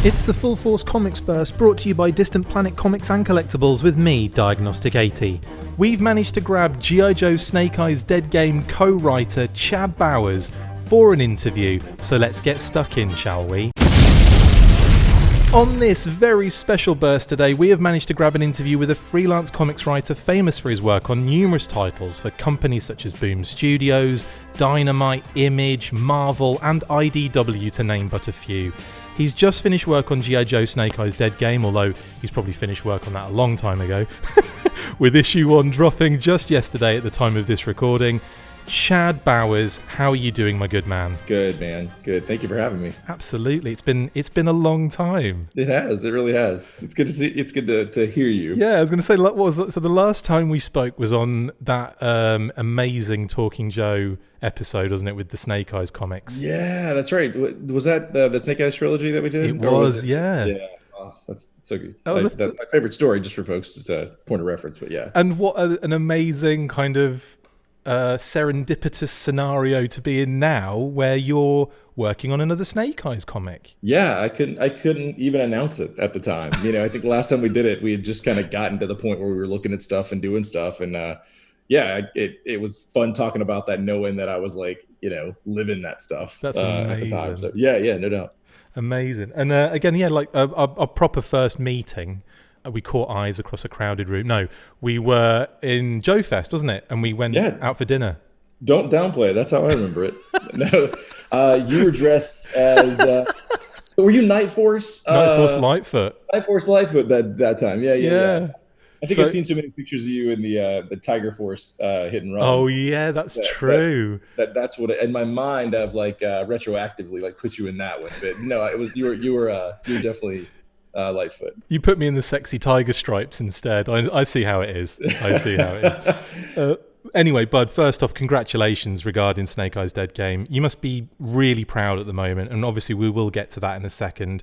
It's the Full Force Comics Burst, brought to you by Distant Planet Comics and Collectibles with me, Diagnostic 80. We've managed to grab G.I. Joe Snake Eyes Deadgame co-writer Chad Bowers for an interview, so let's get stuck in, shall we? On this very special burst today, we have managed to grab an interview with a freelance comics writer famous for his work on numerous titles for companies such as Boom Studios, Dynamite, Image, Marvel and IDW, to name but a few. He's just finished work on G.I. Joe Snake Eyes Deadgame, although he's probably finished work on that a long time ago, with issue 1 dropping just yesterday at the time of this recording. Chad Bowers, how are you doing, my good man? Good, man. Good. Thank you for having me. Absolutely. It's been a long time. It has. It really has. It's good to see. It's good to hear you. Yeah, I was going to say, what was so the last time we spoke was on that amazing Talking Joe episode, wasn't it, with the Snake Eyes comics? Yeah, that's right. Was that the Snake Eyes trilogy that we did? It was, yeah. Yeah. Oh, that's so good. That's my favorite story, just for folks, as a point of reference. But yeah. And what an amazing kind of serendipitous scenario to be in now, where you're working on another Snake Eyes comic. Yeah, I couldn't even announce it at the time. You know, I think the last time we did it, we had just kind of gotten to the point where we were looking at stuff and doing stuff, and yeah, it was fun talking about that, knowing that I was like, you know, living that stuff. That's amazing. At the time. So yeah, no doubt. Amazing. And again, yeah, like a proper first meeting. We caught eyes across a crowded room. No, we were in Joe Fest, wasn't it? And we went out for dinner. Don't downplay it. That's how I remember it. No, you were dressed as. Were you Night Force? Night Force Lightfoot. Night Force Lightfoot that time. Yeah. I think I've seen so many pictures of you in the Tiger Force hit and run. Oh yeah, that's true. That's what. In my mind, I've like retroactively like put you in that one. But no, it was you were definitely. Lightfoot. You put me in the sexy tiger stripes instead. I see how it is. Anyway, Bud, first off, congratulations regarding Snake Eyes Deadgame. You must be really proud at the moment, and obviously we will get to that in a second.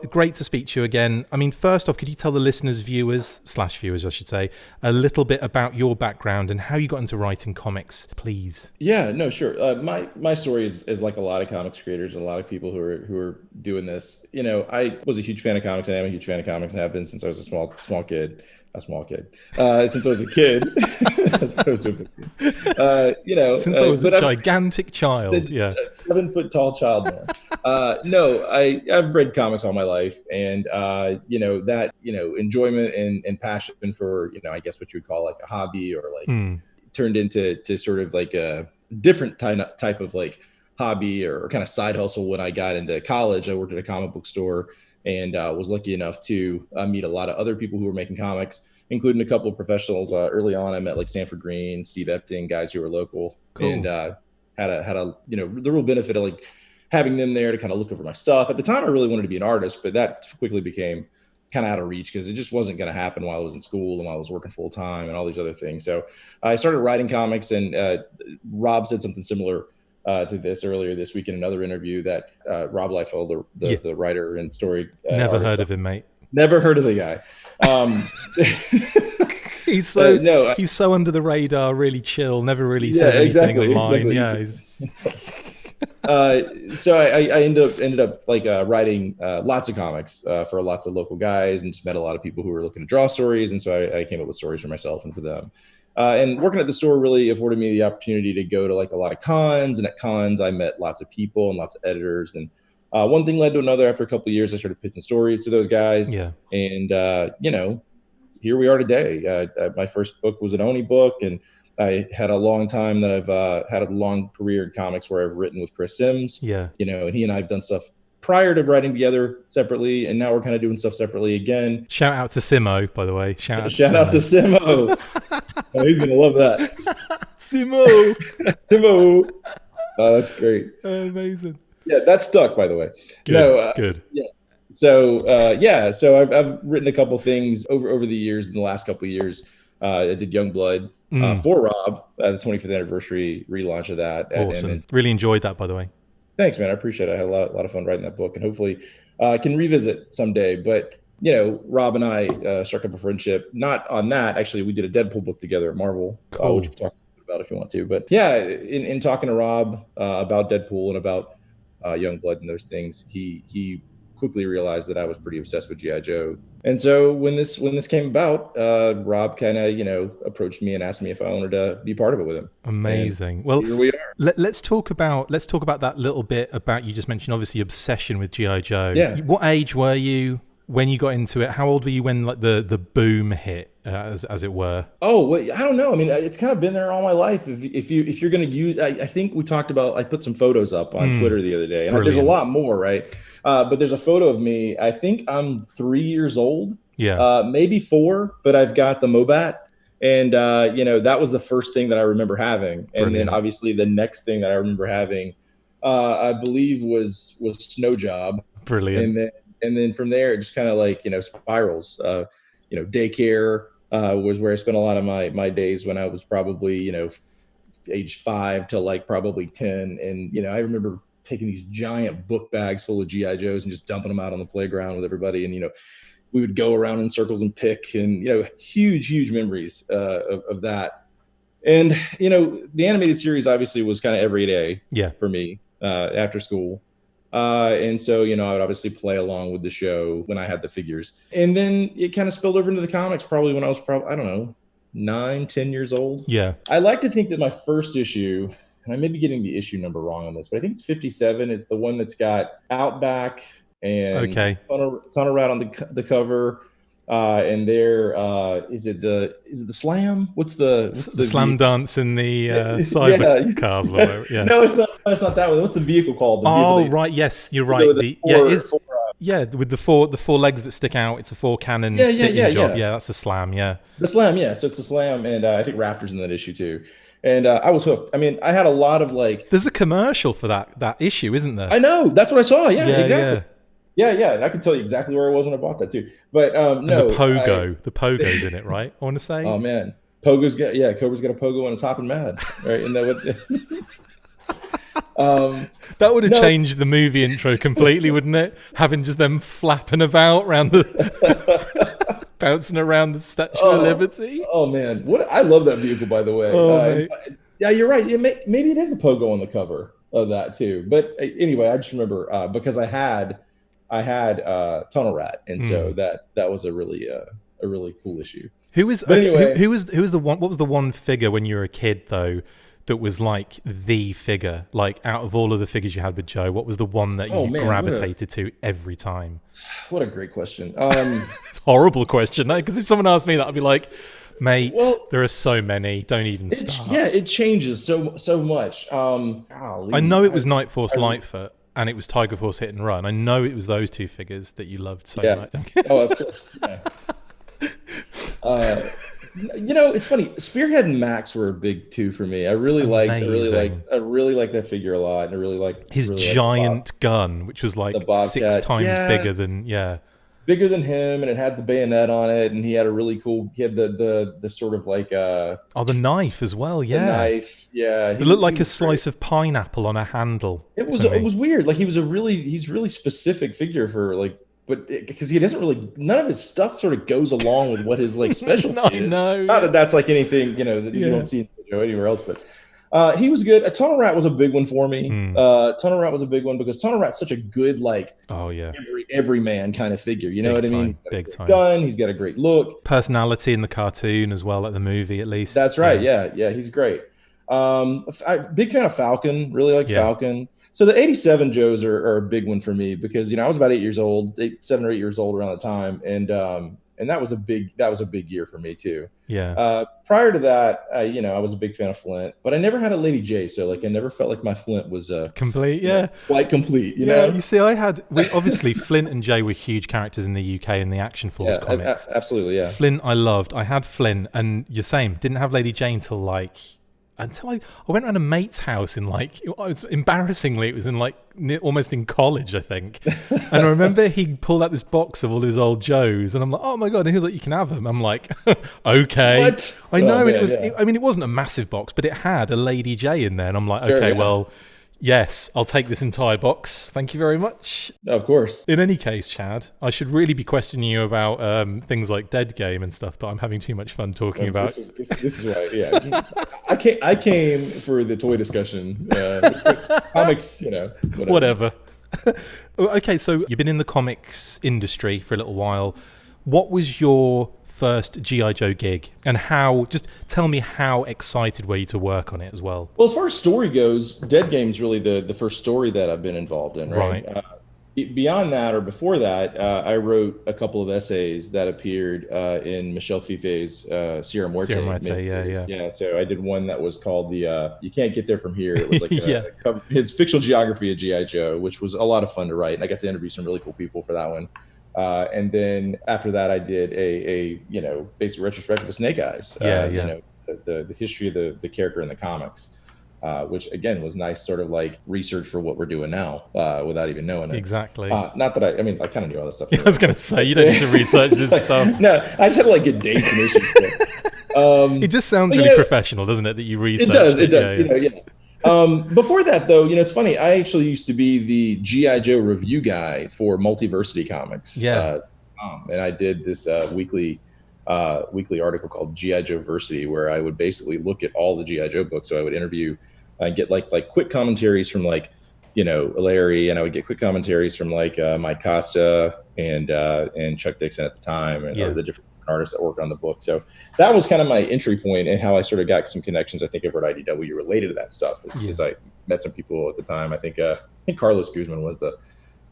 Great to speak to you again. I mean, first off, could you tell the listeners, viewers, I should say, a little bit about your background and how you got into writing comics, please? Yeah, no, sure. My story is like a lot of comics creators and a lot of people who are doing this. You know, I was a huge fan of comics, and I am a huge fan of comics, and have been since I was a small kid. Since I was a kid, as opposed to a big kid. You know, since I was a gigantic child, 7 foot tall child. No, I've read comics all my life, and you know, that, you know, enjoyment and passion for, you know, I guess what you would call like a hobby, or like turned into sort of like a different type of like hobby or kind of side hustle. When I got into college, I worked at a comic book store, and was lucky enough to meet a lot of other people who were making comics, including a couple of professionals. Early on, I met like Stanford Green, Steve Epting, guys who were local. Cool. And had a you know, the real benefit of like having them there to kind of look over my stuff. At the time, I really wanted to be an artist, but that quickly became kind of out of reach because it just wasn't going to happen while I was in school and while I was working full time and all these other things. So I started writing comics, and Rob said something similar to this earlier this week in another interview, that Rob Liefeld, the writer and story. Never heard of him, mate. Never heard of the guy. He's so under the radar, really chill, never really says anything online. Exactly. Yeah. So I ended up like writing lots of comics for lots of local guys, and just met a lot of people who were looking to draw stories. And so I came up with stories for myself and for them. And working at the store really afforded me the opportunity to go to like a lot of cons, and at cons I met lots of people and lots of editors, and one thing led to another. After a couple of years, I started pitching stories to those guys. Yeah. And you know, here we are today. My first book was an Oni book, and I had a long time that I've had a long career in comics where I've written with Chris Sims. Yeah. You know, and he and I have done stuff prior to writing together separately, and now we're kind of doing stuff separately again. Shout out to Simo, by the way. Shout out to Simo. Oh, he's gonna love that. Simo. Simo. Oh, that's great. Amazing. Yeah, that stuck, by the way. Good. Good. Yeah. So so I've written a couple things over the years. In the last couple of years, I did Youngblood for Rob, the 25th anniversary relaunch of that. Awesome. And really enjoyed that, by the way. Thanks, man. I appreciate it. I had a lot of fun writing that book, and hopefully can revisit someday. But you know, Rob and I struck up a friendship. Not on that, actually. We did a Deadpool book together at Marvel, cool. Which we'll talk about if you want to. But yeah, in talking to Rob about Deadpool and about Youngblood and those things, he quickly realized that I was pretty obsessed with GI Joe. And so when this came about, Rob kind of approached me and asked me if I wanted to be part of it with him. Amazing. And well, here we are. Let's talk about that little bit about, you just mentioned obviously obsession with GI Joe. Yeah. What age were you when you got into it? How old were you when like the boom hit, as it were? Oh, well, I don't know. I mean, it's kind of been there all my life. If you're going to use, I think we talked about, I put some photos up on Twitter the other day, and there's a lot more, right? But there's a photo of me. I think I'm 3 years old. Yeah. Maybe 4, but I've got the Mobat. And, that was the first thing that I remember having. And Brilliant. then obviously the next thing that I remember having, I believe was Snow Job. Brilliant. And then from there, it just kind of like, spirals. Daycare was where I spent a lot of my days when I was probably, age 5 to like probably 10. And, I remember taking these giant book bags full of GI Joes and just dumping them out on the playground with everybody. And, we would go around in circles and pick, and, huge memories of that. And, the animated series obviously was kind of every day for me after school. And so, I would obviously play along with the show when I had the figures. And then it kind of spilled over into the comics probably when I was I don't know, 9, 10 years old. Yeah. I like to think that my first issue, and I may be getting the issue number wrong on this, but I think it's 57. It's the one that's got Outback and Tunnel Rat on the cover. And there is it the Slam? What's the Slam Dance in the cyber cars? Yeah. No, it's not that one. What's the vehicle called? Right. Yes, you're right. With the four legs that stick out. It's a 4-cannon sitting job. Yeah, that's a Slam. Yeah, the Slam. Yeah, so it's the Slam, and I think Raptor's in that issue too. And I was hooked. I mean, I had a lot of like. There's a commercial for that issue, isn't there? I know. That's what I saw. Yeah, exactly. Yeah, and I can tell you exactly where I was when I bought that too. But no, the Pogo's in it, right? I want to say. Oh man, Cobra's got a Pogo and it's hopping mad, right? And that would have changed the movie intro completely, wouldn't it? Having just them flapping about around bouncing around the Statue of Liberty. Oh man, I love that vehicle, by the way. Yeah, you're right. Maybe it is the Pogo on the cover of that too. But anyway, I just remember because I had Tunnel Rat, and so that was a really cool issue. Who was the one? What was the one figure when you were a kid though that was like the figure? Like out of all of the figures you had with Joe, what was the one that you gravitated to every time? What a great question. It's a horrible question, because if someone asked me that, I'd be like, mate, there are so many. Don't even start. Yeah, it changes so much. I know it was Night Force Lightfoot. And it was Tiger Force Hit and Run. I know it was those two figures that you loved so much. Of course. Yeah. It's funny. Spearhead and Max were big too for me. I really liked that figure a lot, and I really liked his giant gun, which was like 6 times bigger than him, and it had the bayonet on it, and he had the sort of like the knife as well. The knife, it looked like a slice of pineapple on a handle. It was weird. Like he's really specific figure for like, but because he doesn't really, none of his stuff sort of goes along with what his like specialty is. No, not that that's like anything that you don't see anywhere else, but. He was good. A Tunnel Rat was a big one for me. Tunnel Rat was a big one because Tunnel Rat's such a good every man kind of figure. You know what I mean? Big time. Gun. He's got a great look. Personality in the cartoon as well, like the movie at least. That's right. Yeah. He's great. Big fan of Falcon. Really like Falcon. So the 87 Joes are a big one for me because I was about 7 or 8 years old around the time, and that was a big year for me too. Yeah. Prior to that, I was a big fan of Flint, but I never had a Lady J, so like I never felt like my Flint was complete. Quite complete. You know. You see, obviously Flint and Jay were huge characters in the UK in the Action Force comics. Absolutely, yeah. Flint, I loved. I had Flint, and you're same. Didn't have Lady J until I went around a mate's house in it was in almost in college, I think. And I remember he pulled out this box of all his old Joes, and I'm like, oh my God. And he was like, you can have them. I'm like, okay. What? I know. It wasn't a massive box, but it had a Lady J in there. And I'm like, okay, well, yes, I'll take this entire box. Thank you very much. Of course. In any case, Chad, I should really be questioning you about things like Deadgame and stuff, but I'm having too much fun talking about. This is right. Yeah, I came for the toy discussion. Comics, whatever. Okay, so you've been in the comics industry for a little while. What was your first G.I. Joe gig, and how, just tell me how excited were you to work on it as well? Well, as far as story goes, Deadgame's really the first story that I've been involved in, right? Right. Beyond that, or before that, I wrote a couple of essays that appeared in Michel Fife's Sierra Muerte. Sierra Muerte, yeah. Yeah, so I did one that was called the You Can't Get There From Here. It was like Yeah. it's fictional geography of G.I. Joe, which was a lot of fun to write, and I got to interview some really cool people for that one. And then after that, I did a basic retrospective of Snake Eyes. The history of the character in the comics. Which again was nice, sort of like research for what we're doing now, without even knowing it. Exactly. Not that I mean, I kind of knew all that stuff. I was going to say, you don't need to research this stuff. No, I just had to like get dates and issues. It just sounds really professional, doesn't it? That you research. It does. Before that, though, it's funny. I actually used to be the G.I. Joe review guy for Multiversity Comics. Yeah. And I did this weekly article called G.I. Joe Versity, where I would basically look at all the G.I. Joe books. So I would interview and get like quick commentaries from Larry, and I would get quick commentaries from Mike Costa and Chuck Dixon at the time, and the different artists that worked on the book. So that was kind of my entry point, and how I sort of got some connections, I think, over at IDW related to that stuff. Because I met some people at the time. I think Carlos Guzman was the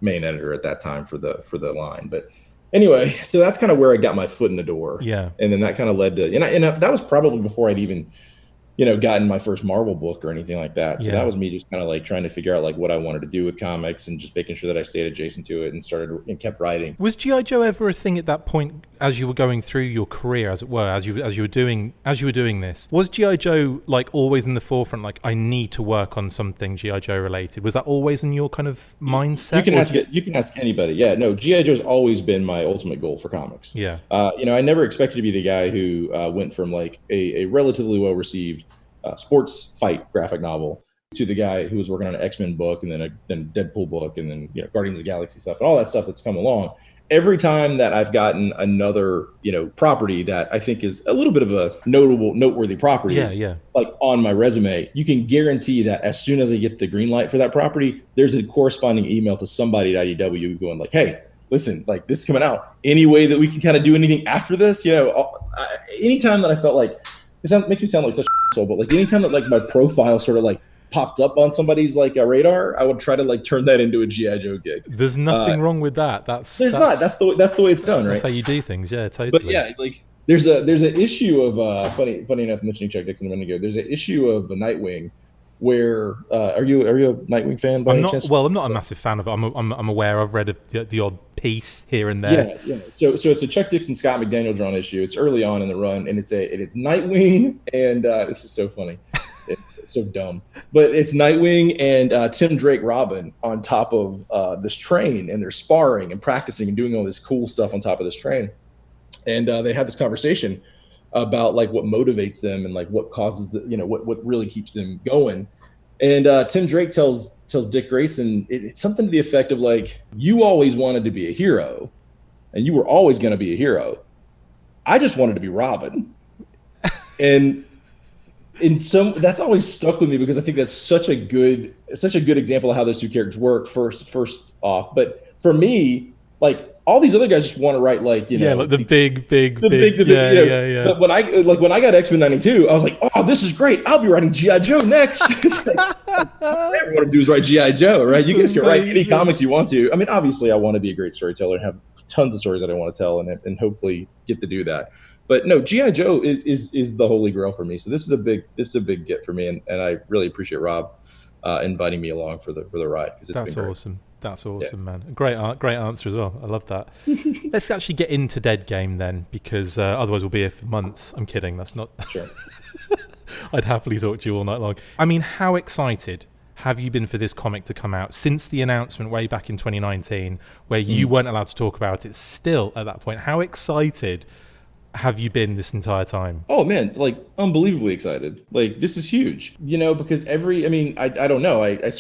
main editor at that time for the line, but. Anyway, so that's kind of where I got my foot in the door. Yeah. And then that kind of led to, and that was probably before I'd even, gotten my first Marvel book or anything like that. So that was me just kind of like trying to figure out like what I wanted to do with comics, and just making sure that I stayed adjacent to it and kept writing. Was G.I. Joe ever a thing at that point, as you were going through your career, as it were, as you were doing this? Was G.I. Joe like always in the forefront? Like, I need to work on something G.I. Joe related. Was that always in your kind of mindset? You can ask anybody. Yeah, no, G.I. Joe's always been my ultimate goal for comics. Yeah. I never expected to be the guy who went from like a relatively well received sports fight graphic novel to the guy who was working on an X-Men book, and then a Deadpool book, and then Guardians of the Galaxy stuff, and all that stuff that's come along. Every time that I've gotten another property that I think is a little bit of a noteworthy property, like on my resume, you can guarantee that as soon as I get the green light for that property, there's a corresponding email to somebody at IDW going like, "Hey, listen, like this is coming out. Any way that we can kind of do anything after this?" Anytime that I felt like it makes me sound like such a asshole, but like anytime that like my profile sort of like popped up on somebody's like a radar, I would try to like turn that into a G.I. Joe gig. There's nothing wrong with that. That's the way it's done, right? That's how you do things. Yeah, totally. But yeah, like there's an issue of funny enough, mentioning Chuck Dixon a minute ago. There's an issue of Nightwing where are you a Nightwing fan by any chance? Well, I'm not a massive fan of it. I'm aware. I've read the odd piece here and there. Yeah. So it's a Chuck Dixon, Scott McDaniel drawn issue. It's early on in the run, and it's Nightwing, and this is so funny. It's so dumb, but it's Nightwing and Tim Drake Robin on top of this train, and they're sparring and practicing and doing all this cool stuff on top of this train, and they have this conversation about like what motivates them and like what causes what really keeps them going. And Tim Drake tells Dick Grayson it's something to the effect of like, "You always wanted to be a hero, and you were always going to be a hero. I just wanted to be Robin." And that's always stuck with me, because I think that's such a good example of how those two characters work. First off, but for me, like, all these other guys just want to write like like the big. Yeah. But when I got X-Men '92, I was like, "Oh, this is great! I'll be writing G.I. Joe next." It's like, all I want to do is write G.I. Joe, right? You guys can write any comics you want to. I mean, obviously, I want to be a great storyteller and have tons of stories that I want to tell, and hopefully get to do that. But no, G.I. Joe is the holy grail for me. So this is a big get for me, and I really appreciate Rob inviting me along for the ride, because it's been great. Awesome. That's awesome, man. Great answer as well. I love that. Let's actually get into Deadgame then, because otherwise we'll be here for months. I'm kidding. That's not. Sure. I'd happily talk to you all night long. I mean, how excited have you been for this comic to come out since the announcement way back in 2019, where you weren't allowed to talk about it still at that point? How excited have you been this entire time? Oh man, like unbelievably excited. Like, this is huge, because I don't know. I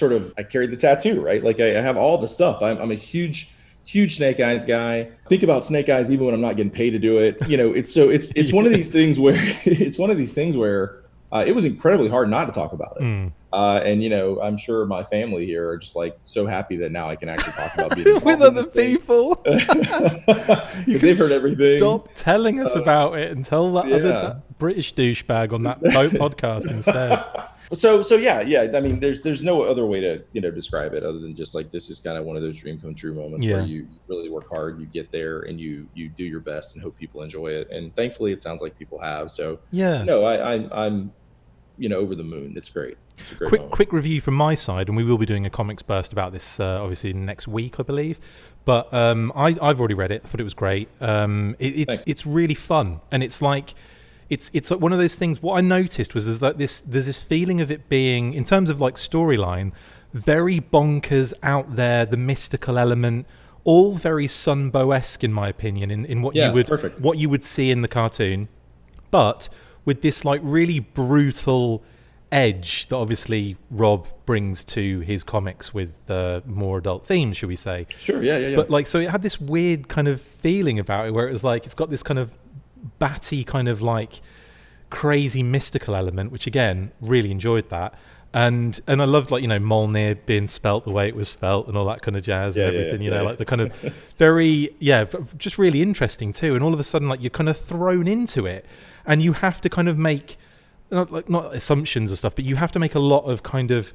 carried the tattoo, right? Like I have all the stuff. I'm a huge Snake Eyes guy. Think about Snake Eyes even when I'm not getting paid to do it. It's one of these things where it was incredibly hard not to talk about it. Mm. And I'm sure my family here are just like so happy that now I can actually talk about being With involved in other this thing people. You because can they've heard everything. stop telling us about it and tell Yeah. that British douchebag on that podcast instead. So yeah. I mean, there's no other way to describe it other than just like this is kind of one of those dream come true moments where Yeah. you really work hard, you get there, and you do your best and hope people enjoy it. And thankfully, it sounds like people have. So Yeah. no, I'm over the moon. It's great. It's a great moment. Quick review from my side, and we will be doing a comics burst about this obviously next week, I believe. But I've already read it. I thought it was great. It's really fun, and it's like it's like one of those things. What I noticed was there's this feeling of it being, in terms of like storyline, very bonkers, out there, the mystical element, all very Sunbow-esque in my opinion, in what you would see in the cartoon, but with this like really brutal edge that obviously Rob brings to his comics with more adult themes, should we say. Sure, yeah. But like, so it had this weird kind of feeling about it where it was like, it's got this kind of batty kind of like crazy mystical element, which again, really enjoyed that. And I loved like, Mjolnir being spelt the way it was spelt and all that kind of jazz and everything, like the kind of very, just really interesting too. And all of a sudden, like, you're kind of thrown into it and you have to kind of make, not assumptions and stuff, but you have to make a lot of kind of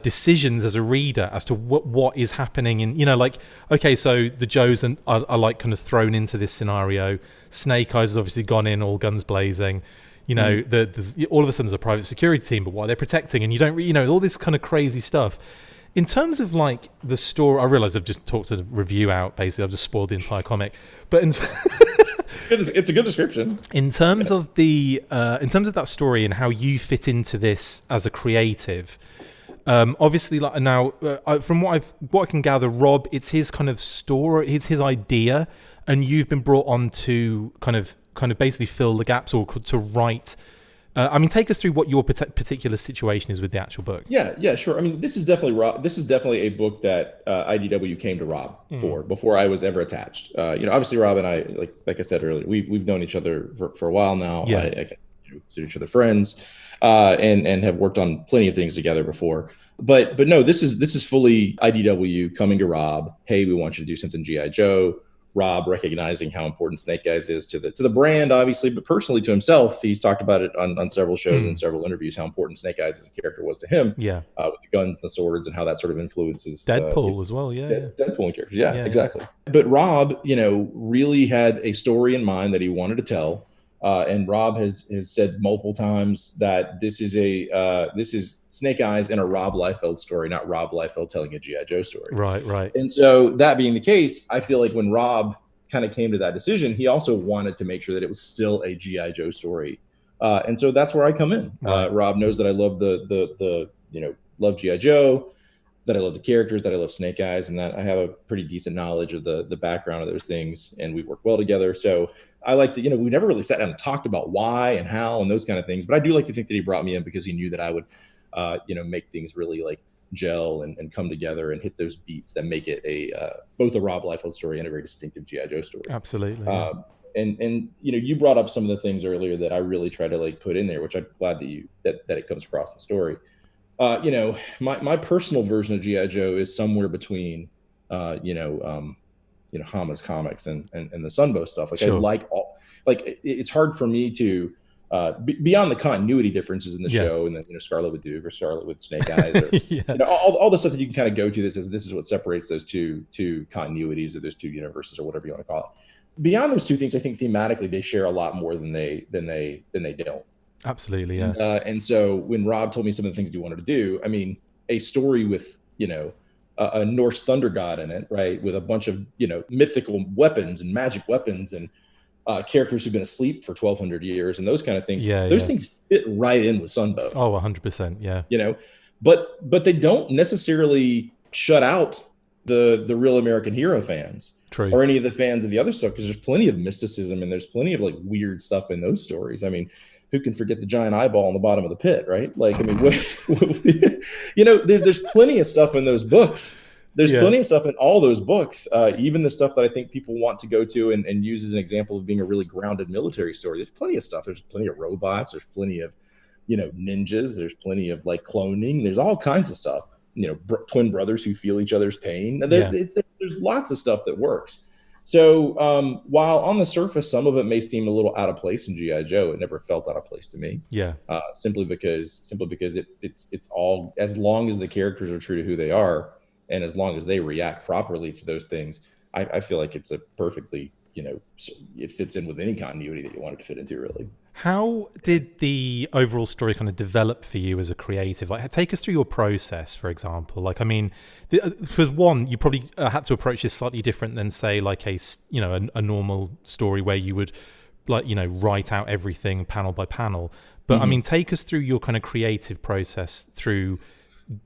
decisions as a reader as to what is happening in, like, okay, so the Joes are like kind of thrown into this scenario. Snake Eyes has obviously gone in all guns blazing. There's all of a sudden there's a private security team, but what are they protecting? And you don't really, all this kind of crazy stuff. In terms of like the story, I realize I've just talked a review out, basically. I've just spoiled the entire comic. But it's a good description. In terms of that story and how you fit into this as a creative, obviously, like now, from what I can gather, Rob, it's his kind of story, it's his idea, and you've been brought on to kind of basically fill the gaps or to write. Take us through what your particular situation is with the actual book. Yeah, sure. I mean, this is definitely Rob. This is definitely a book that IDW came to Rob for before I was ever attached. Obviously, Rob and I, like I said earlier, we've known each other for a while now. Yeah. I consider each other friends, and have worked on plenty of things together before. But no, this is fully IDW coming to Rob. Hey, we want you to do something G.I. Joe. Rob recognizing how important Snake Eyes is to the brand, obviously, but personally to himself. He's talked about it on several shows and several interviews, how important Snake Eyes as a character was to him. Yeah. With the guns and the swords and how that sort of influences Deadpool as well. Yeah. Deadpool characters. Yeah, exactly. But Rob, really had a story in mind that he wanted to tell. And Rob has said multiple times that this is Snake Eyes in a Rob Liefeld story, not Rob Liefeld telling a G.I. Joe story. Right. And so that being the case, I feel like when Rob kind of came to that decision, he also wanted to make sure that it was still a G.I. Joe story. And so that's where I come in. Right. Rob knows that I love love G.I. Joe, that I love the characters, that I love Snake Eyes, and that I have a pretty decent knowledge of the background of those things, and we've worked well together. So I like to, we never really sat down and talked about why and how and those kind of things, but I do like to think that he brought me in because he knew that I would, make things really like gel and come together and hit those beats that make it both a Rob Liefeld story and a very distinctive G.I. Joe story. Absolutely. And you brought up some of the things earlier that I really try to like put in there, which I'm glad that it comes across in the story. My personal version of G.I. Joe is somewhere between, Hama's comics and the Sunbow stuff. Like, sure. It's hard for me to, beyond the continuity differences in the show, and then Scarlet with Duke or Scarlet with Snake Eyes, or all the stuff that you can kind of go to that says this is what separates those two continuities or those two universes or whatever you want to call it. Beyond those two things, I think thematically they share a lot more than they don't. Absolutely, yeah. And so when Rob told me some of the things he wanted to do, I mean, a story with a Norse thunder god in it, right, with a bunch of mythical weapons and magic weapons and characters who've been asleep for 1,200 years and those kind of things. Those things fit right in with Sunbow. Oh, 100%, yeah. But they don't necessarily shut out the real American hero fans. True. Or any of the fans of the other stuff, because there's plenty of mysticism and there's plenty of like weird stuff in those stories. I mean, who can forget the giant eyeball on the bottom of the pit, right? Like, I mean, there's plenty of stuff in those books. There's plenty of stuff in all those books, even the stuff that I think people want to go to and use as an example of being a really grounded military story. There's plenty of stuff. There's plenty of robots. There's plenty of, ninjas. There's plenty of like cloning. There's all kinds of stuff. Twin brothers who feel each other's pain. There's lots of stuff that works. So while on the surface, some of it may seem a little out of place in G.I. Joe, it never felt out of place to me. Yeah. Simply because it's all, as long as the characters are true to who they are, and as long as they react properly to those things, I feel like it's a perfectly, it fits in with any continuity that you want it to fit into, really. How did the overall story kind of develop for you as a creative? Like, take us through your process, for example. Like, I mean, for one, you probably had to approach this slightly different than, say, like a normal story where you would, like, write out everything panel by panel. But I mean, take us through your kind of creative process through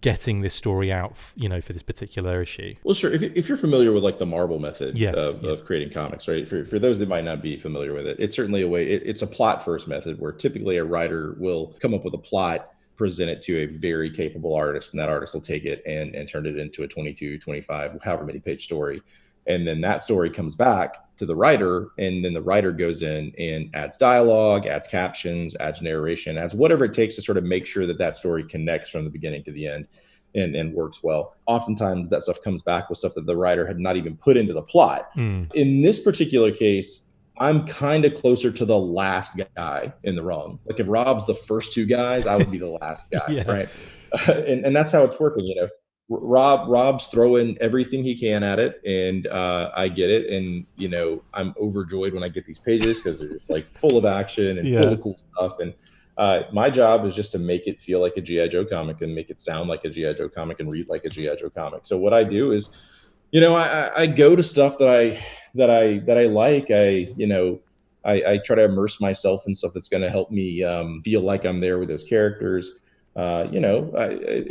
getting this story out, for this particular issue. Well, sure. If you're familiar with like the Marvel method of creating comics, right? For those that might not be familiar with it, it's certainly a way. It's a plot first method where typically a writer will come up with a plot, present it to a very capable artist, and that artist will take it and turn it into a 22, 25, however many page story. And then that story comes back to the writer, and then the writer goes in and adds dialogue, adds captions, adds narration, adds whatever it takes to sort of make sure that story connects from the beginning to the end and works well. Oftentimes that stuff comes back with stuff that the writer had not even put into the plot. In this particular case, I'm kind of closer to the last guy in the rung. Like if Rob's the first two guys, I would be the last guy, right? And that's how it's working, Rob's throwing everything he can at it, and I get it, and I'm overjoyed when I get these pages because they're just like full of action and full of cool stuff. And my job is just to make it feel like a G.I. Joe comic and make it sound like a G.I. Joe comic and read like a G.I. Joe comic. So what I do is, I go to stuff that I like. I try to immerse myself in stuff that's going to help me feel like I'm there with those characters. Do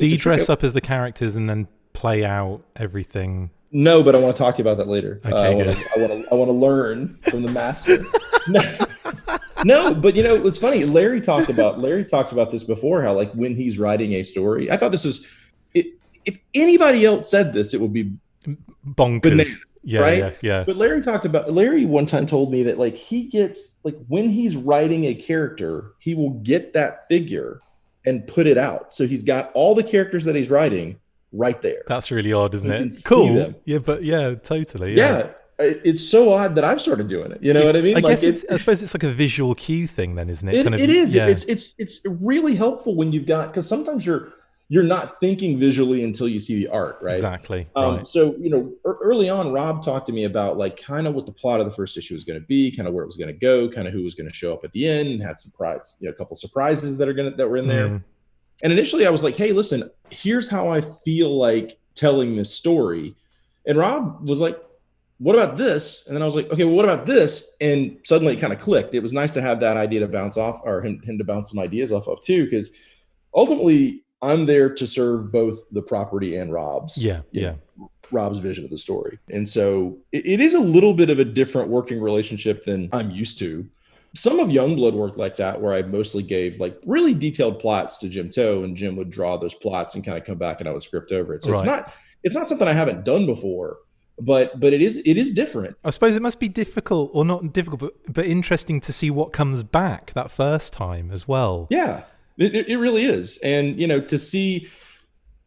you dress up as the characters and then play out everything? No, but I want to talk to you about that later. Okay, I want to learn from the master. No, but it's funny. Larry talks about this before, how like when he's writing a story, I thought this was, if anybody else said this, it would be bonkers. Bananas, right? Yeah. But Larry one time told me that like he gets, like when he's writing a character, he will get that figure and put it out. So he's got all the characters that he's writing right there. That's really odd, isn't it? Cool. Yeah, but yeah, totally. Yeah. It's so odd that I've started doing it. You know what I mean? I suppose it's like a visual cue thing then, isn't it? It is. Yeah. It's really helpful when you've got, because sometimes you're not thinking visually until you see the art, right? Exactly. Right. So, early on, Rob talked to me about like kind of what the plot of the first issue was going to be, kind of where it was going to go, kind of who was going to show up at the end, had a couple surprises that were in there. And initially I was like, hey, listen, here's how I feel like telling this story. And Rob was like, what about this? And then I was like, okay, well, what about this? And suddenly it kind of clicked. It was nice to have that idea to bounce off, or him to bounce some ideas off of too, because ultimately I'm there to serve both the property and Rob's. Rob's vision of the story. And so it is a little bit of a different working relationship than I'm used to. Some of Youngblood worked like that, where I mostly gave like really detailed plots to Jim Toe, and Jim would draw those plots and kind of come back and I would script over it. So it's not something I haven't done before, but it is different. I suppose it must be difficult, or not difficult, but interesting to see what comes back that first time as well. Yeah, it really is. And, to see,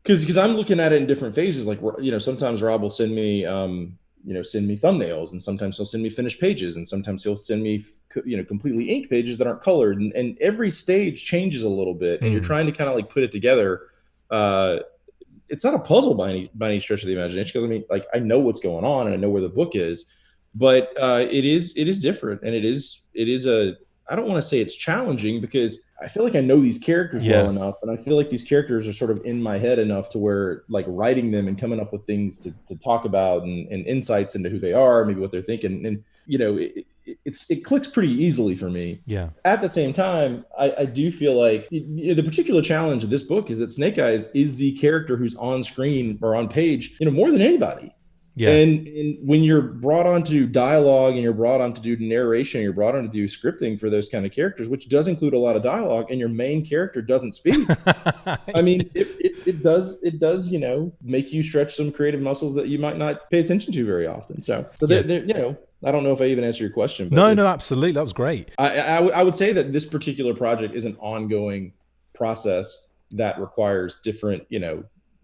because I'm looking at it in different phases. Like, sometimes Rob will send me, send me thumbnails, and sometimes he'll send me finished pages, and sometimes he'll send me, completely inked pages that aren't colored. And every stage changes a little bit, and you're trying to kind of like put it together. It's not a puzzle by any stretch of the imagination, because I mean, like, I know what's going on and I know where the book is, but it is different, and it is I don't want to say it's challenging, because I feel like I know these characters well enough, and I feel like these characters are sort of in my head enough to where, like, writing them and coming up with things to talk about and insights into who they are, maybe what they're thinking, and it clicks pretty easily for me. Yeah. At the same time, I do feel like the particular challenge of this book is that Snake Eyes is the character who's on screen or on page, more than anybody. Yeah. And when you're brought on to do dialogue, and you're brought on to do narration, you're brought on to do scripting for those kind of characters, which does include a lot of dialogue, and your main character doesn't speak. I mean, it does, make you stretch some creative muscles that you might not pay attention to very often. So I don't know if I even answered your question. But no, absolutely. That was great. I would say that this particular project is an ongoing process that requires different,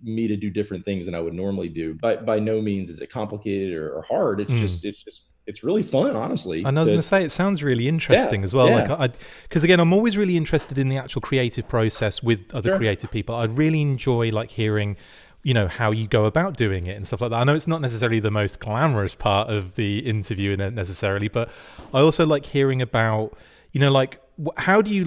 me to do different things than I would normally do. But by no means is it complicated or hard. It's really fun, honestly. And I was going to say, it sounds really interesting as well. Yeah. Like, because again, I'm always really interested in the actual creative process with other creative people. I really enjoy like hearing, how you go about doing it and stuff like that. I know it's not necessarily the most glamorous part of the interview necessarily, but I also like hearing about, like, how do you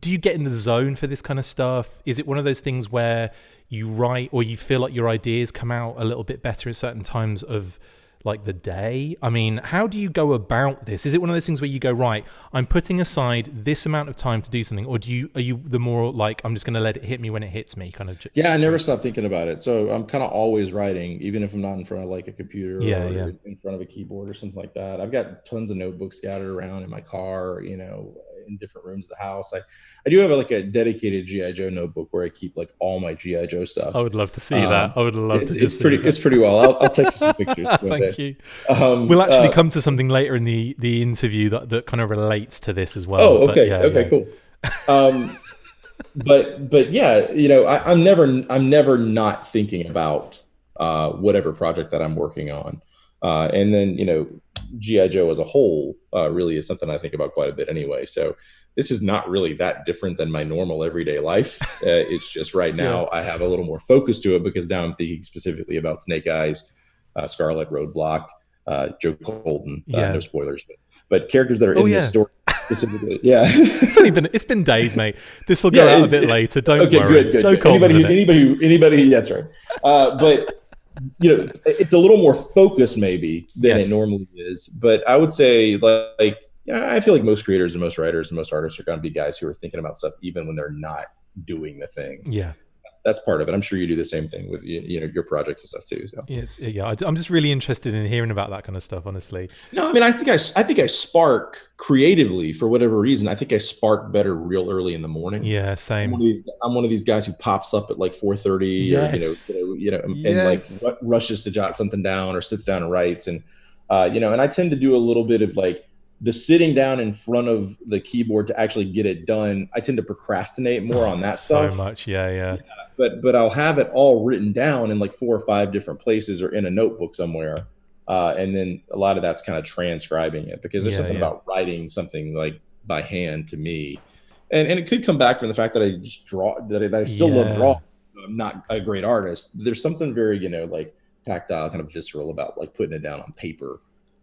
do you get in the zone for this kind of stuff? Is it one of those things where you write or you feel like your ideas come out a little bit better at certain times of like the day? I mean, how do you go about this? Is it one of those things where you go, right, I'm putting aside this amount of time to do something, or are you the more like, I'm just going to let it hit me when it hits me kind of? Yeah, I never stop thinking about it. So I'm kind of always writing, even if I'm not in front of like a computer or in front of a keyboard or something like that. I've got tons of notebooks scattered around in my car, in different rooms of the house. I do have like a dedicated GI Joe notebook where I keep like all my GI Joe stuff. I would love to see that. I would love to. It's pretty well. I'll text you some pictures. Thank you. We'll actually come to something later in the interview that kind of relates to this as well. Oh, okay, cool. But yeah, I'm never not thinking about whatever project that I'm working on. And then, GI Joe as a whole really is something I think about quite a bit anyway. So this is not really that different than my normal everyday life. It's just right now I have a little more focus to it because now I'm thinking specifically about Snake Eyes, Scarlet, Roadblock, Joe Colton. No spoilers, but characters that are in this story specifically. Yeah, it's been days, mate. This will go out a bit later. Don't worry. Good. Joe Colton's anybody. That's right. But it's a little more focused maybe than it normally is. But I would say I feel like most creators and most writers and most artists are going to be guys who are thinking about stuff even when they're not doing the thing. Yeah. That's part of it. I'm sure you do the same thing with your projects and stuff too. So yes, yeah. I'm just really interested in hearing about that kind of stuff. Honestly, no, I mean, I think I spark creatively for whatever reason. I think I spark better real early in the morning. Yeah, same. I'm one of these guys who pops up at like 4:30, and like rushes to jot something down or sits down and writes, and and I tend to do a little bit of like the sitting down in front of the keyboard to actually get it done. I tend to procrastinate more on that stuff. So much, yeah. But I'll have it all written down in like 4 or 5 different places or in a notebook somewhere. And then a lot of that's kind of transcribing it because there's something about writing something like by hand to me. And it could come back from the fact that I just draw, that I still love drawing. I'm not a great artist. There's something very, like tactile, kind of visceral about like putting it down on paper.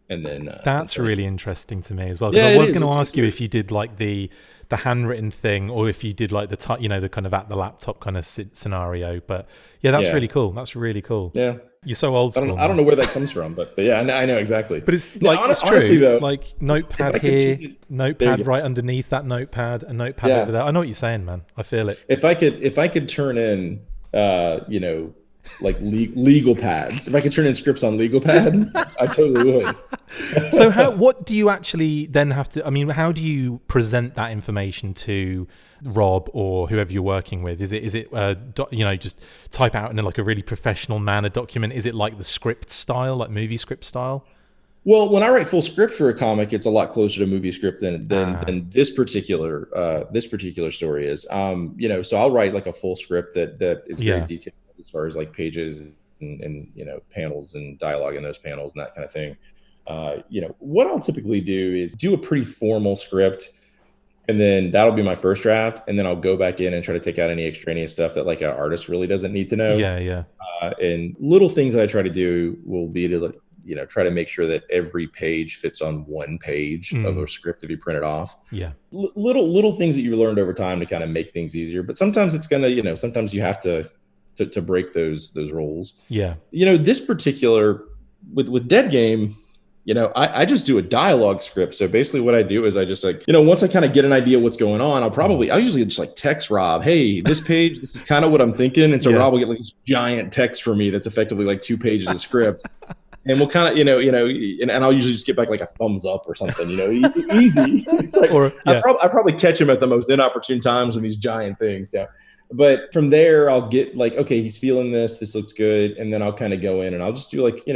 And then that's really interesting to me as well. Because I was going to ask you if you did like the handwritten thing or if you did like the the kind of at the laptop kind of scenario. But that's really cool. That's really cool. Yeah. You're so old school. I don't know where that comes from, but yeah, I know exactly. But it's like it's true. Honestly, though, like notepad here, notepad right underneath that notepad, a notepad over there. I know what you're saying, man. I feel it. If I could turn in, like legal pads. If I could turn in scripts on legal pad, I totally would. So what do you actually then have to, I mean, how do you present that information to Rob or whoever you're working with? Is it just type out in like a really professional manner document? Is it like the script style, like movie script style? Well, when I write full script for a comic, it's a lot closer to movie script than this particular story is. So I'll write like a full script that is very detailed as far as like pages and panels and dialogue in those panels and that kind of thing. What I'll typically do is do a pretty formal script, and then that'll be my first draft, and then I'll go back in and try to take out any extraneous stuff that like an artist really doesn't need to know. And little things that I try to do will be to try to make sure that every page fits on one page of a script if you print it off. Little things that you learned over time to kind of make things easier, but sometimes it's gonna sometimes you have to break those rules. This particular with Deadgame, I just do a dialogue script. So basically what I do is I just like, once I kind of get an idea what's going on, I'll usually just like text Rob, hey, this page, this is kind of what I'm thinking. And so Rob will get like this giant text for me that's effectively like 2 pages of script. And we'll kind of, and I'll usually just get back like a thumbs up or something, easy. It's like, I probably catch him at the most inopportune times with these giant things. So. But from there, I'll get like, okay, he's feeling this. This looks good, and then I'll kind of go in and I'll just do like,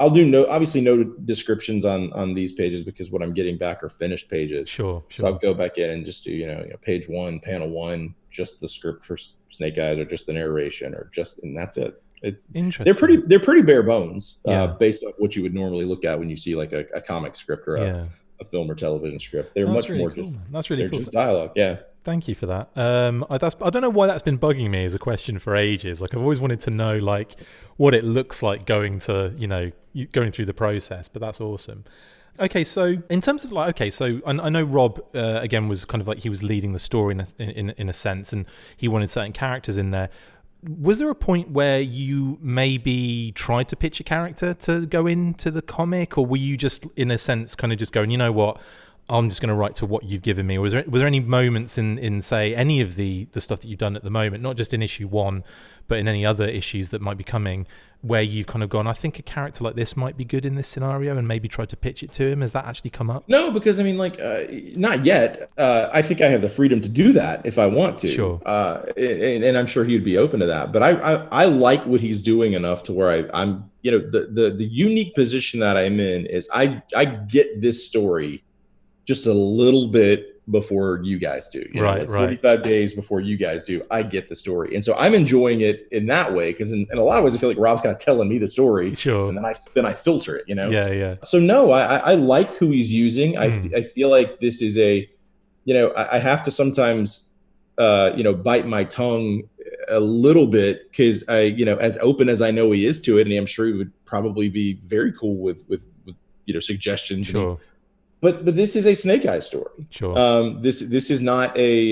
I'll do obviously no descriptions on these pages because what I'm getting back are finished pages. Sure. So I'll go back in and just do page 1, panel 1, just the script for Snake Eyes or just the narration or just, and that's it. It's Interesting. they're pretty bare bones Yeah. based on what you would normally look at when you see like a comic script or a film or television script. They're That's much really more cool, just man. That's really they're cool. just dialogue. Yeah. Thank you for that. I don't know why that's been bugging me as a question for ages. Like I've always wanted to know like what it looks like going to, going through the process, but that's awesome. Okay, so in terms of like, okay, so I know Rob again was kind of like he was leading the story in a sense, and he wanted certain characters in there. Was there a point where you maybe tried to pitch a character to go into the comic, or were you just in a sense kind of just going, you know what, I'm just going to write to what you've given me? Or was there any moments in say any of the stuff that you've done at the moment, not just in issue 1, but in any other issues that might be coming, where you've kind of gone, I think a character like this might be good in this scenario, and maybe tried to pitch it to him? Has that actually come up? No, because I mean, like, not yet. I think I have the freedom to do that if I want to. Sure. And I'm sure he'd be open to that. But I like what he's doing enough to where I'm, the unique position that I'm in is I get this story just a little bit before you guys do, Right, like 45 days before you guys do, I get the story. And so I'm enjoying it in that way. Cause in a lot of ways, I feel like Rob's kind of telling me the story. Sure. And then I filter it, Yeah. So no, I like who he's using. I feel like this is I have to sometimes, bite my tongue a little bit. Cause as open as I know he is to it, and I'm sure he would probably be very cool with suggestions. Sure. But this is a Snake Eyes story. Sure. This is not a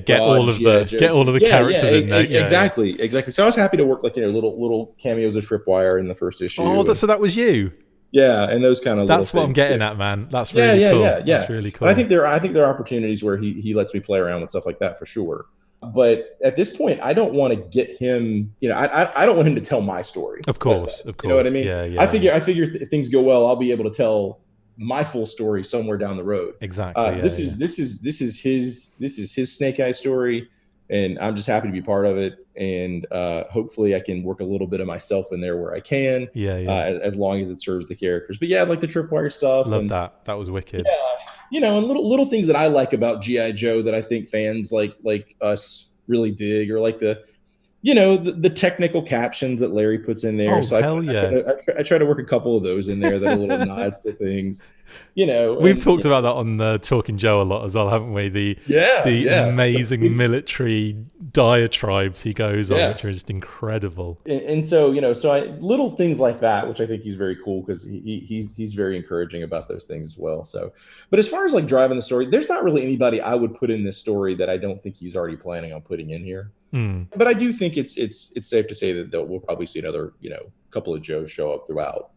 get all of the characters in there. Exactly. So I was happy to work like little cameos of Tripwire in the first issue. Oh, so that was you. Yeah, and those kind of that's what I'm getting at, man. That's really cool. Yeah. That's really cool. But I think there are opportunities where he lets me play around with stuff like that for sure. But at this point, I don't want to get him. I don't want him to tell my story. Of course. You know what I mean? Yeah. I figure if things go well, I'll be able to tell my full story somewhere down the road. Exactly. This is his Snake Eyes story, and I'm just happy to be part of it. And hopefully, I can work a little bit of myself in there where I can. Yeah. As long as it serves the characters. But yeah, like the Tripwire stuff. Love that. That was wicked. Yeah, and little things that I like about G.I. Joe that I think fans like us really dig, or like the technical captions that Larry puts in there. So I try to work a couple of those in there that are little nods to things. We've talked about that on the Talking Joe a lot as well, haven't we? The amazing military diatribes he goes on, which are just incredible. And so little things like that, which I think he's very cool because he's very encouraging about those things as well. So, but as far as like driving the story, there's not really anybody I would put in this story that I don't think he's already planning on putting in here. But I do think it's safe to say that we'll probably see another couple of Joes show up throughout.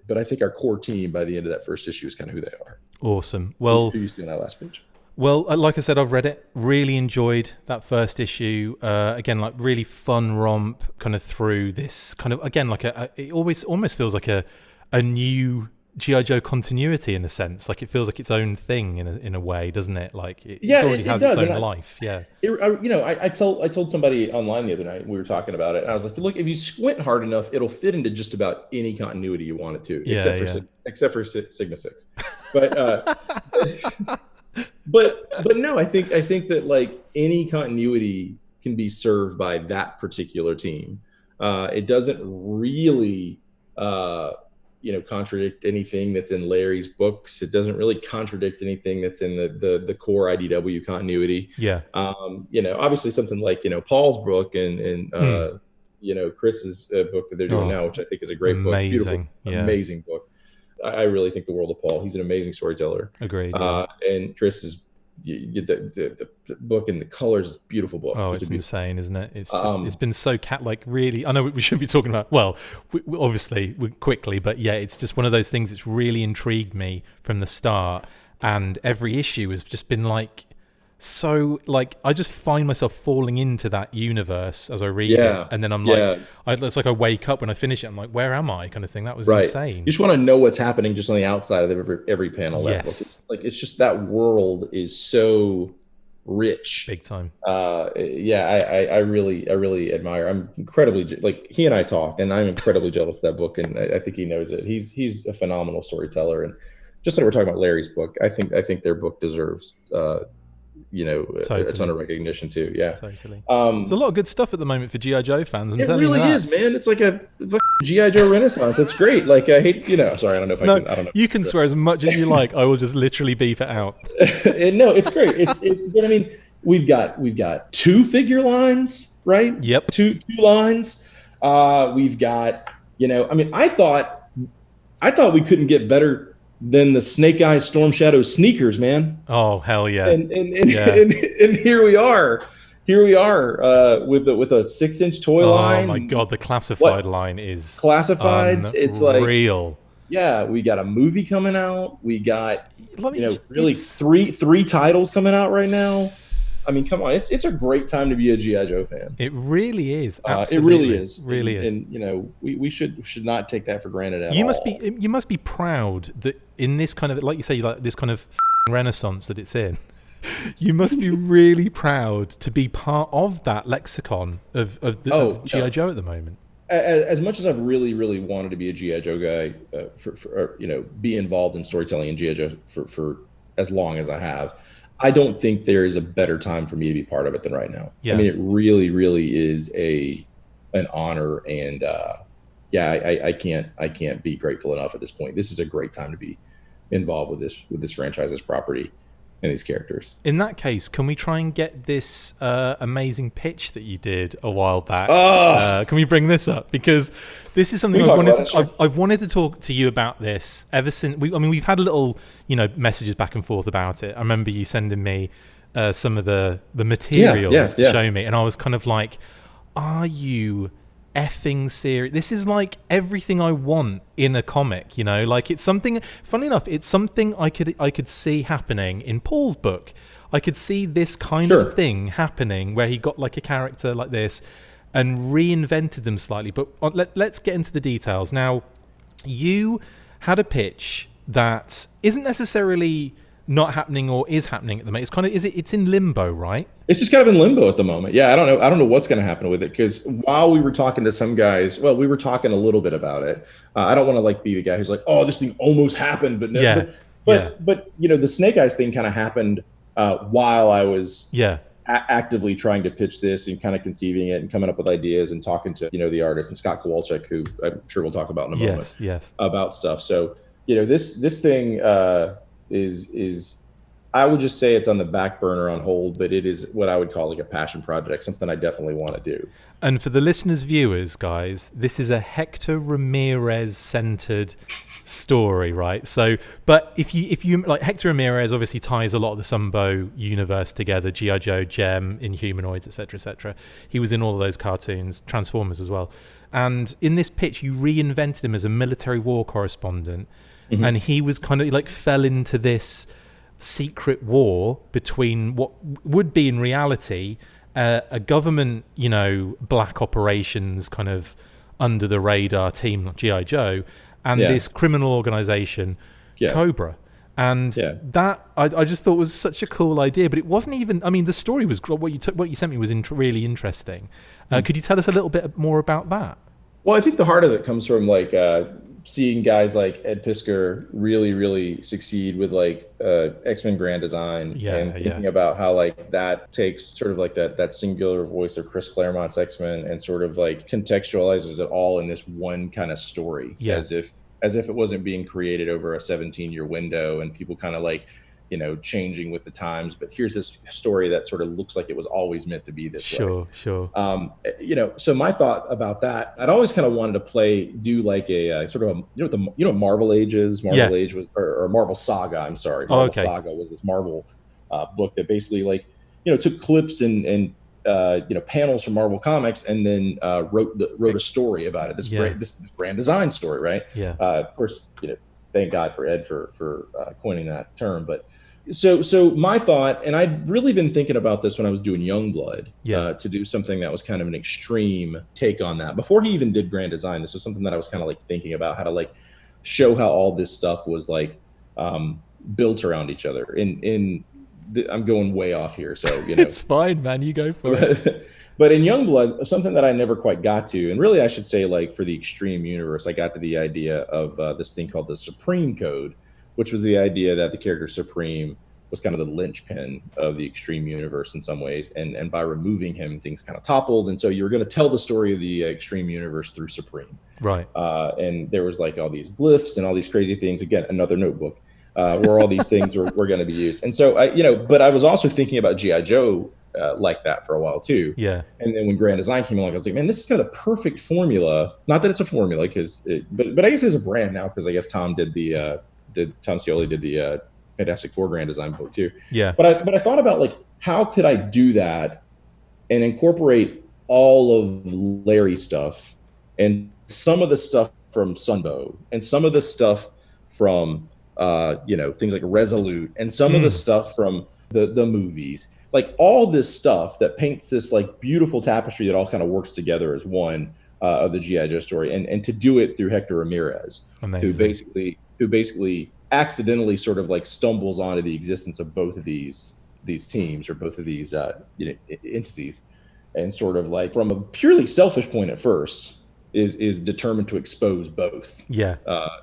But I think our core team by the end of that first issue is kind of who they are. Awesome. Well, who you see on that last page? Well, like I said, I've read it. Really enjoyed that first issue. Again, like really fun romp kind of through this kind of, again, like it almost feels like a new G.I. Joe continuity in a sense. Like it feels like its own thing in a way, doesn't it? Like it already has its own life. Yeah. I told somebody online the other night, we were talking about it, and I was like, look, if you squint hard enough, it'll fit into just about any continuity you want it to, except for Sigma 6. But no, I think that like any continuity can be served by that particular team. It doesn't really contradict anything that's in Larry's books. It doesn't really contradict anything that's in the core IDW continuity. Yeah. Obviously something like Paul's book and Chris's book that they're doing now, which I think is a great book. Beautiful, amazing book. I really think the world of Paul. He's an amazing storyteller. Agreed. And Chris is the book, and the colors is a beautiful book. Oh, it's insane, isn't it? It's just it's been so really. I know we should be talking about. Well, obviously quickly, but yeah, it's just one of those things that's really intrigued me from the start, and every issue has just been like. So like I just find myself falling into that universe as I read it, and then I'm like, it's like I wake up when I finish it. I'm like, where am I? Kind of thing. That was insane. You just want to know what's happening just on the outside of every panel. Yes, it's just that world is so rich, big time. I really admire. I'm incredibly he and I talk, and I'm incredibly jealous of that book, and I think he knows it. He's a phenomenal storyteller, and just like we're talking about Larry's book, I think their book deserves. a ton of recognition too. Yeah, totally. There's a lot of good stuff at the moment for GI Joe fans. I'm telling you really that. is, man. It's like a GI Joe renaissance. It's great. Like I hate, sorry, I don't know if I can. I don't know. You can swear as much as you like. I will just literally beep it out. No, it's great. But I mean, we've got 2 figure lines, right? Yep. Two lines. We've got, I mean, I thought we couldn't get better than the Snake Eyes Storm Shadow sneakers, man. Oh hell yeah! And here we are. With a 6-inch toy line. Oh my god, the classified line is classifieds. It's like real. Yeah, we got a movie coming out. We got really three titles coming out right now. I mean, come on, it's a great time to be a GI Joe fan. It really is. Absolutely. It really is. Really is. And we should not take that for granted at all. You must be proud that in this kind of, like you say, like this kind of renaissance that it's in. You must be really proud to be part of that lexicon of GI Joe at the moment. As much as I've really, really wanted to be a GI Joe guy, be involved in storytelling in GI Joe for as long as I have, I don't think there is a better time for me to be part of it than right now. Yeah. I mean, it really, really is an honor, and I can't be grateful enough at this point. This is a great time to be involved with this franchise's property and these characters. In that case, can we try and get this amazing pitch that you did a while back? Can we bring this up? Because this is something I've wanted to talk to you about this ever since. We've had a little, messages back and forth about it. I remember you sending me some of the materials to show me, and I was kind of like, are you effing serious? This is like everything I want in a comic, like it's something, funny enough, it's something I could see happening in Paul's book. I could see this kind of thing happening where he got like a character like this and reinvented them slightly. But let's get into the details. Now, you had a pitch that isn't necessarily not happening or is happening at the moment. It's in limbo, right? It's just kind of in limbo at the moment. Yeah, I don't know what's going to happen with it, because while we were talking to some guys, we were talking a little bit about it. I don't want to be the guy who's like, oh, this thing almost happened, but no. But the Snake Eyes thing kind of happened while I was actively trying to pitch this and kind of conceiving it and coming up with ideas and talking to the artist and Scott Kowalczyk, who I'm sure we'll talk about in a moment. Yes. About stuff. So this thing is I would just say it's on the back burner, on hold, but it is what I would call like a passion project, something I definitely want to do. And for the listeners, viewers, guys, this is a Hector Ramirez centered story, right? So, but if you like, Hector Ramirez obviously ties a lot of the Sunbow universe together, G.I. Joe, Gem, Inhumanoids, etc. He was in all of those cartoons, Transformers as well. And in this pitch, you reinvented him as a military war correspondent. Mm-hmm. And he was kind of fell into this secret war between what would be in reality a government, black operations kind of under the radar team like G.I. Joe and this criminal organization, Cobra. And that I just thought was such a cool idea, but it wasn't even. I mean, the story was what you sent me was really interesting. Could you tell us a little bit more about that? Well, I think the heart of it comes from seeing guys like Ed Piskor really, really succeed with X-Men Grand Design, and thinking about how that takes sort of that singular voice of Chris Claremont's X-Men and sort of contextualizes it all in this one kind of story, as if it wasn't being created over a 17-year window and people kind of changing with the times. But here's this story that sort of looks like it was always meant to be this way. Sure. So my thought about that, I'd always kind of wanted to do a sort of Marvel Age is. Marvel Age was, or Marvel Saga. I'm sorry. Marvel Saga was this Marvel book that basically took clips and panels from Marvel Comics and then wrote a story about it. This grand design story, right? Of course, thank God for Ed for coining that term, but. So my thought, and I'd really been thinking about this when I was doing Youngblood, to do something that was kind of an extreme take on that. Before he even did Grand Design, this was something that I was kind of thinking about, how to show how all this stuff was built around each other. I'm going way off here, so it's fine, man. You go for it. But in Youngblood, something that I never quite got to, and really I should say for the Extreme universe, I got to the idea of this thing called the Supreme Code, which was the idea that the character Supreme was kind of the linchpin of the Extreme universe in some ways, and by removing him, things kind of toppled, and so you were going to tell the story of the Extreme universe through Supreme, Right. and there was like all these glyphs and all these crazy things. Again, another notebook where all these things were going to be used, and so but I was also thinking about GI Joe like that for a while too. Yeah. And then when Grand Design came along, I was like, man, this is kind of the perfect formula. Not that it's a formula, but I guess it's a brand now, because I guess Tom Scioli did the Fantastic Four Grand Design book too. Yeah. But I thought about like, how could I do that and incorporate all of Larry's stuff and some of the stuff from Sunbow and some of the stuff from things like Resolute and some of the stuff from the movies, like all this stuff that paints this like beautiful tapestry that all kind of works together as one of the G.I. Joe story, and to do it through Hector Ramirez, Amazing. who basically accidentally sort of like stumbles onto the existence of both of these teams, or both of these entities, and sort of like, from a purely selfish point at first, is determined to expose both. Yeah.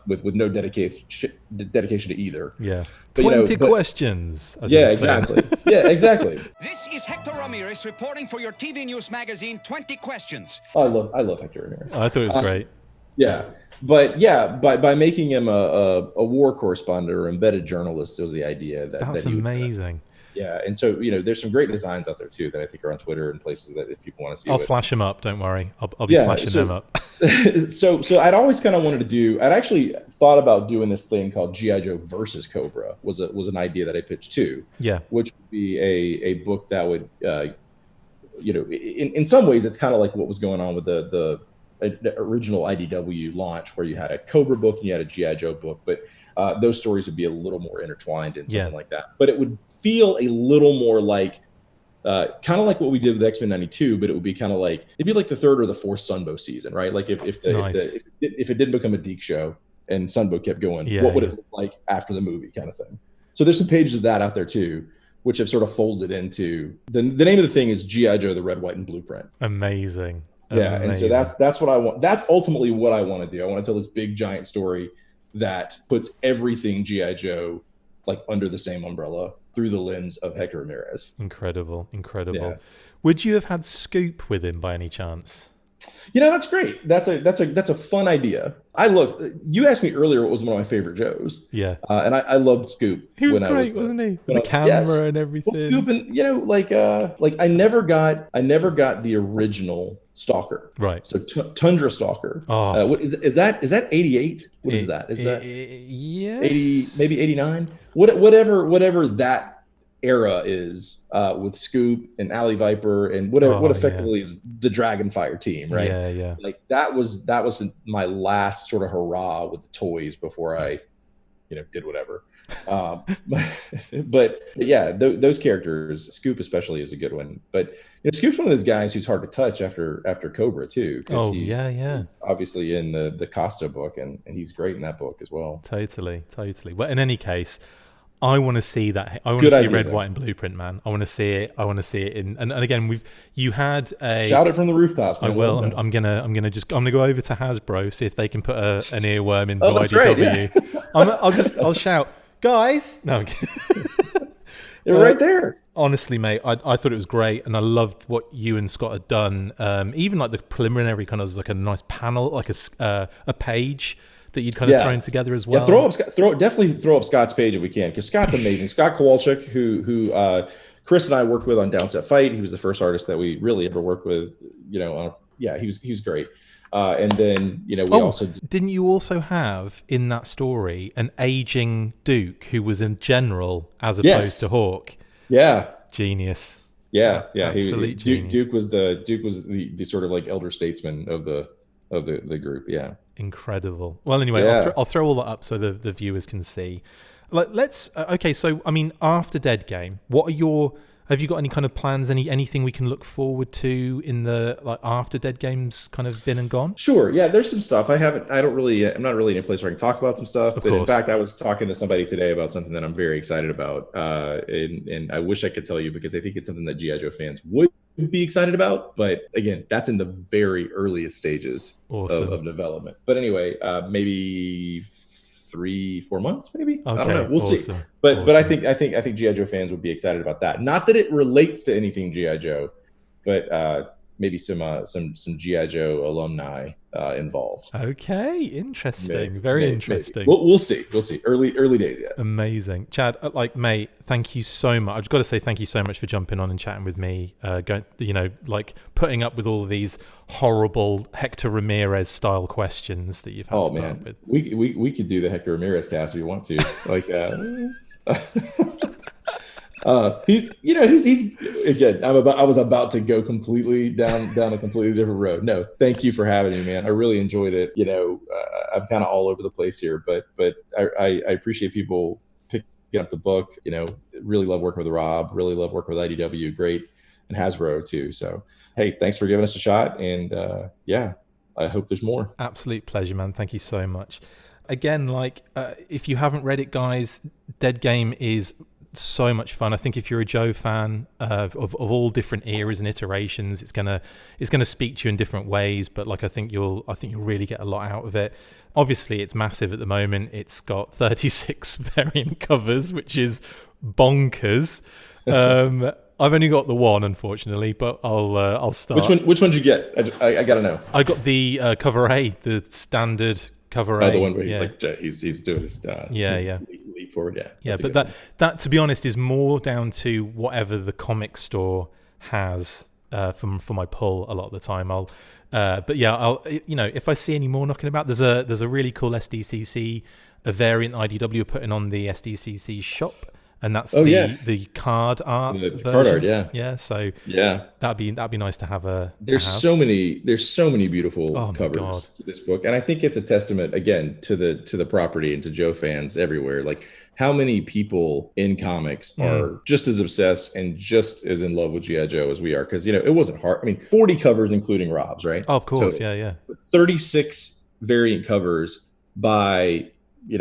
With no dedication to either. Yeah. But, 20 questions. Yeah, exactly. Yeah, exactly. This is Hector Ramirez reporting for your TV News magazine, 20 Questions. Oh, I love Hector Ramirez. I thought it was great. Yeah. But yeah, by making him a war correspondent or embedded journalist, was the idea that's that amazing. Yeah, and so there's some great designs out there too that I think are on Twitter and places that if people want to see. I'll flash them up. Don't worry, I'll be flashing them up. so I'd always kind of wanted to do. I'd actually thought about doing this thing called GI Joe versus Cobra. Was an idea that I pitched too. Yeah, which would be a book that would, in some ways, it's kind of like what was going on with the original IDW launch, where you had a Cobra book and you had a GI Joe book, but those stories would be a little more intertwined in something like that. But it would feel a little more like, kind of like what we did with X-Men '92, but it would be kind of like, it'd be like the third or the fourth Sunbow season, right? Like if it didn't become a Deke show and Sunbow kept going, what would it look like after the movie, kind of thing. So there's some pages of that out there too, which have sort of folded into the name of the thing is GI Joe: The Red, White, and Blueprint. Amazing. Yeah, and so that's what I want. That's ultimately what I want to do. I want to tell this big giant story that puts everything GI Joe like under the same umbrella through the lens of Hector Ramirez. Incredible. Yeah. Would you have had Scoop with him by any chance? That's great. That's a fun idea. You asked me earlier what was one of my favorite Joes. Yeah. And I loved Scoop. He was great, wasn't he? The camera and everything. Well, Scoop, and like I never got the original Stalker. Right. So Tundra Stalker. Oh. What is that 88? What is that? Is that yes. 80, maybe 89? Whatever that era is, with Scoop and Alley Viper and what effectively is the Dragonfire team, right? Yeah. Like that was my last sort of hurrah with the toys before I, did whatever. But yeah, those characters, Scoop especially is a good one. But Scoop's one of those guys who's hard to touch after Cobra too. He's obviously in the Costa book, and he's great in that book as well. Totally. Well, in any case, I want to see that. I want to see Red, White, and Blueprint, man. I want to see it. And again, you had a shout it from the rooftops. Man. I will. I'm gonna go over to Hasbro, see if they can put an earworm into that's IDW. Great, yeah. I'll shout, guys. No, I'm kidding. They're right there. Honestly, mate, I thought it was great, and I loved what you and Scott had done. Even like the preliminary kind of like a nice panel, like a page that you'd kind of thrown together as well. Yeah, definitely throw up Scott's page if we can, because Scott's amazing. Scott Kowalczyk, who Chris and I worked with on Downset Fight. He was the first artist that we really ever worked with. He was great. And then we also didn't you also have in that story an aging Duke who was in general as opposed to Hawk? Yeah, genius. Yeah. Absolute genius. Duke was the sort of like elder statesman of the group. Yeah. Incredible. Well, anyway, I'll throw all that up so the viewers can see. Let's okay. So, I mean, after Deadgame, have you got any kind of plans? Anything we can look forward to in the after Deadgame's kind of been and gone? Sure. Yeah, there's some stuff. I'm not really in a place where I can talk about some stuff. But in fact, I was talking to somebody today about something that I'm very excited about, and I wish I could tell you, because I think it's something that GI Joe fans would be excited about. But again, that's in the very earliest stages of development. But anyway, maybe 3-4 months, maybe. Okay, I don't know. We'll see. But I think GI Joe fans would be excited about that. Not that it relates to anything GI Joe, but maybe some GI Joe alumni involved. Okay, interesting. Very interesting. We'll see. Early days yet. Amazing, Chad. Mate, thank you so much. I've just got to say thank you so much for jumping on and chatting with me. Putting up with all of these horrible Hector Ramirez style questions that you've had to put up with. We could do the Hector Ramirez cast if you want to. He's again. I was about to go completely down a completely different road. No, thank you for having me, man. I really enjoyed it. I'm kind of all over the place here, but I appreciate people picking up the book. Really love working with Rob. Really love working with IDW. Great, and Hasbro too. So hey, thanks for giving us a shot, and I hope there's more. Absolute pleasure, man. Thank you so much. Again, if you haven't read it, guys, Deadgame is so much fun. I think if you're a Joe fan of all different eras and iterations, it's gonna speak to you in different ways. But I think you'll really get a lot out of it. Obviously, it's massive at the moment. It's got 36 variant covers, which is bonkers. I've only got the one, unfortunately, but I'll start. Which one did you get? I gotta know. I got the cover A, the standard cover A. The one where he's doing his leap forward. Yeah, but that to be honest is more down to whatever the comic store has for my pull a lot of the time. I'll if I see any more knocking about, there's a really cool SDCC, a variant IDW are putting on the SDCC shop. And that's the card art. The card art, yeah. So that'd be nice to have There's so many beautiful covers to this book, and I think it's a testament again to the property and to Joe fans everywhere. How many people in comics are just as obsessed and just as in love with GI Joe as we are? Because it wasn't hard. I mean, 40 covers including Rob's, right? Oh, of course, total. Yeah. 36 variant covers by.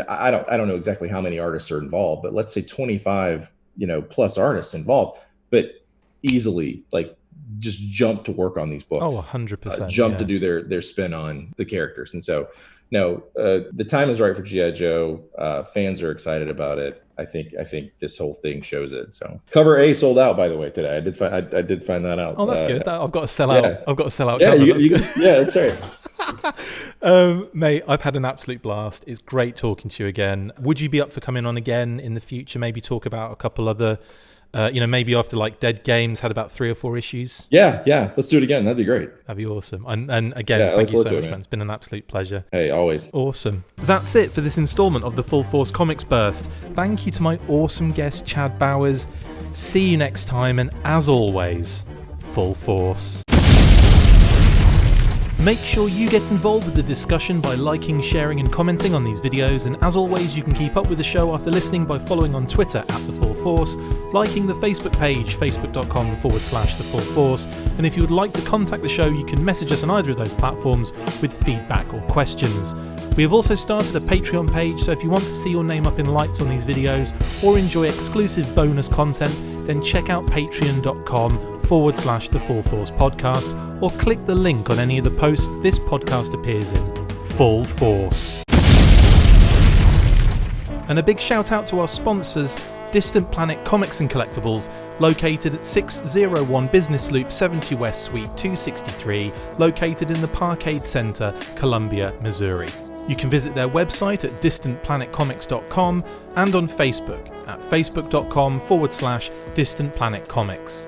I don't know exactly how many artists are involved, but let's say 25, plus artists involved, but easily just jump to work on these books. Oh, 100%. Jump to do their spin on the characters. And so, the time is right for G.I. Joe. Fans are excited about it. I think this whole thing shows it. So cover A sold out, by the way, today. I did find that out. Oh, that's good. I've got to sell out. I've got to sell out. Yeah, that's right. Mate, I've had an absolute blast. It's great talking to you again. Would you be up for coming on again in the future? Maybe talk about a couple other, maybe after Deadgame's had about 3 or 4 issues. Yeah. Let's do it again. That'd be great. That'd be awesome. And again, thank you so much, man. It's been an absolute pleasure. Hey, always. Awesome. That's it for this installment of the Full Force Comics Burst. Thank you to my awesome guest, Chad Bowers. See you next time, and as always, Full Force. Make sure you get involved with the discussion by liking, sharing and commenting on these videos, and as always you can keep up with the show after listening by following on Twitter @TheFullForce, liking the Facebook page facebook.com/TheFullForce, and if you would like to contact the show you can message us on either of those platforms with feedback or questions. We have also started a Patreon page, so if you want to see your name up in lights on these videos or enjoy exclusive bonus content, then check out patreon.com/TheFullForce podcast or click the link on any of the posts this podcast appears in. Full Force. And a big shout out to our sponsors, Distant Planet Comics and Collectibles, located at 601 Business Loop 70 West Suite 263, located in the Parkade Center, Columbia, Missouri. You can visit their website at distantplanetcomics.com and on Facebook at facebook.com/distantplanetcomics.